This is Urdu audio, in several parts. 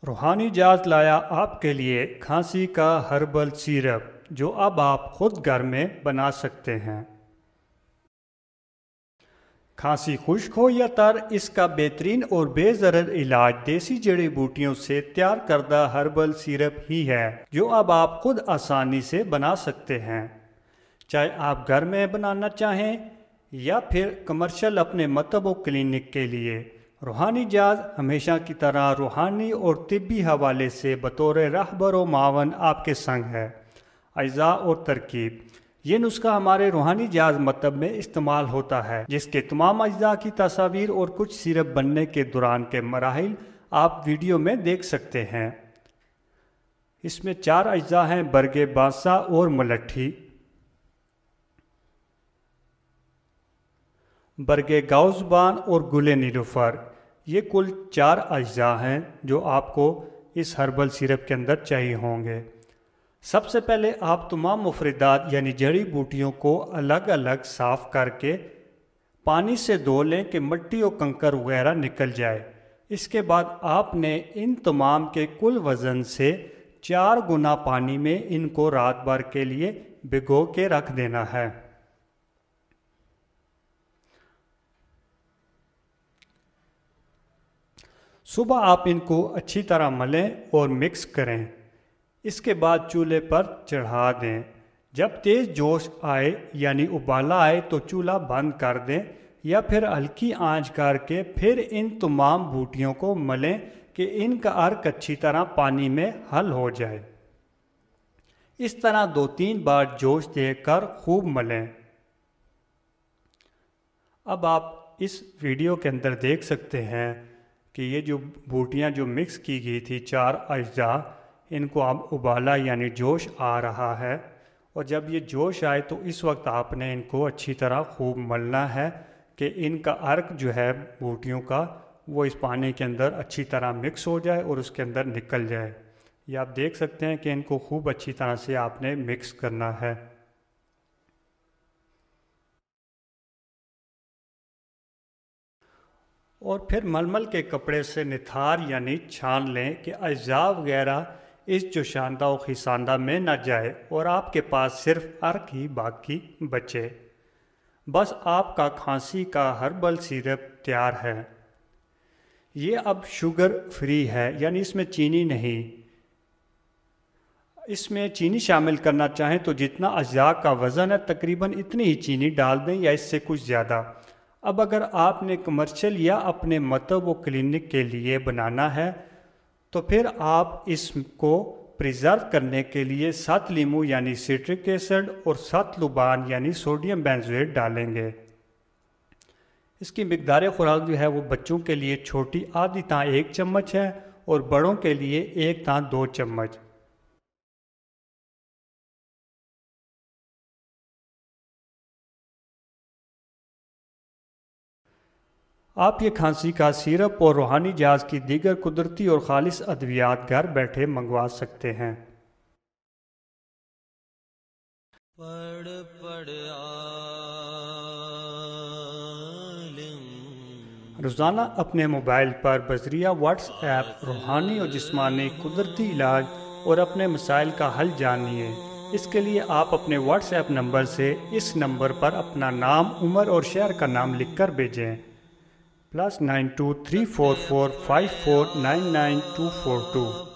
روحانی جاز لایا آپ کے لیے کھانسی کا ہربل سیرپ جو اب آپ خود گھر میں بنا سکتے ہیں۔ کھانسی خشک ہو یا تر، اس کا بہترین اور بے ضرر علاج دیسی جڑی بوٹیوں سے تیار کردہ ہربل سیرپ ہی ہے جو اب آپ خود آسانی سے بنا سکتے ہیں۔ چاہے آپ گھر میں بنانا چاہیں یا پھر کمرشل اپنے مطب و کلینک کے لیے، روحانی جاز ہمیشہ کی طرح روحانی اور طبی حوالے سے بطور رہبر و معاون آپ کے سنگ ہے۔ اجزاء اور ترکیب: یہ نسخہ ہمارے روحانی جاز مطب میں استعمال ہوتا ہے، جس کے تمام اجزاء کی تصاویر اور کچھ سیرپ بننے کے دوران کے مراحل آپ ویڈیو میں دیکھ سکتے ہیں۔ اس میں 4 اجزاء ہیں: برگ بانسا اور ملٹھی، برگ گاؤزبان اور گل نیلوفر۔ یہ کل 4 اجزاء ہیں جو آپ کو اس ہربل سیرپ کے اندر چاہیے ہوں گے۔ سب سے پہلے آپ تمام مفردات یعنی جڑی بوٹیوں کو الگ الگ صاف کر کے پانی سے دھو لیں کہ مٹی اور کنکر وغیرہ نکل جائے۔ اس کے بعد آپ نے ان تمام کے کل وزن سے 4 گنا پانی میں ان کو رات بھر کے لیے بھگو کے رکھ دینا ہے۔ صبح آپ ان کو اچھی طرح ملیں اور مکس کریں۔ اس کے بعد چولہے پر چڑھا دیں۔ جب تیز جوش آئے یعنی ابالا آئے تو چولہا بند کر دیں یا پھر ہلکی آنچ کر کے پھر ان تمام بوٹیوں کو ملیں کہ ان کا عرق اچھی طرح پانی میں حل ہو جائے۔ اس طرح 2-3 بار جوش دے کر خوب ملیں۔ اب آپ اس ویڈیو کے اندر دیکھ سکتے ہیں کہ یہ جو بوٹیاں جو مکس کی گئی تھی 4 اجزاء، ان کو اب ابالا یعنی جوش آ رہا ہے، اور جب یہ جوش آئے تو اس وقت آپ نے ان کو اچھی طرح خوب ملنا ہے کہ ان کا عرق جو ہے بوٹیوں کا وہ اس پانی کے اندر اچھی طرح مکس ہو جائے اور اس کے اندر نکل جائے۔ یہ آپ دیکھ سکتے ہیں کہ ان کو خوب اچھی طرح سے آپ نے مکس کرنا ہے۔ اور پھر ململ کے کپڑے سے نتھار یعنی چھان لیں کہ اجزاء وغیرہ اس جوشاندہ و خیساندہ میں نہ جائے اور آپ کے پاس صرف عرق ہی باقی بچے۔ بس آپ کا کھانسی کا ہربل سیرپ تیار ہے۔ یہ اب شوگر فری ہے، یعنی اس میں چینی نہیں۔ اس میں چینی شامل کرنا چاہیں تو جتنا اجزاء کا وزن ہے تقریباً اتنی ہی چینی ڈال دیں یا اس سے کچھ زیادہ۔ اب اگر آپ نے کمرشل یا اپنے مطب و کلینک کے لیے بنانا ہے تو پھر آپ اس کو پریزرو کرنے کے لیے 7 لیموں یعنی سٹرک ایسڈ اور 7 لبان یعنی سوڈیم بینزویٹ ڈالیں گے۔ اس کی مقدار خوراک جو ہے وہ بچوں کے لیے چھوٹی آدھی تاں 1 چمچ ہے اور بڑوں کے لیے 1 تاں 2 چمچ۔ آپ یہ کھانسی کا سیرپ اور روحانی جاز کی دیگر قدرتی اور خالص ادویات گھر بیٹھے منگوا سکتے ہیں۔ روزانہ اپنے موبائل پر بذریعہ واٹس ایپ روحانی اور جسمانی قدرتی علاج اور اپنے مسائل کا حل جانیے۔ اس کے لیے آپ اپنے واٹس ایپ نمبر سے اس نمبر پر اپنا نام، عمر اور شہر کا نام لکھ کر بھیجیں۔ +923445499242۔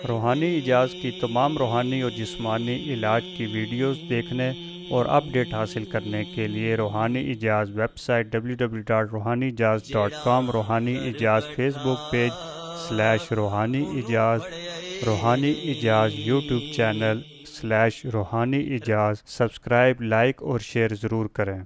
روحانی اجاز کی تمام روحانی اور جسمانی علاج کی ویڈیوز دیکھنے اور اپڈیٹ حاصل کرنے کے لیے روحانی اجاز ویب سائٹ www.rohanijaz.com، روحانی اجاز فیس بک پیج /روحانی اجاز، روحانی اجاز یوٹیوب چینل /روحانی اجاز، سبسکرائب، لائک اور شیئر ضرور کریں۔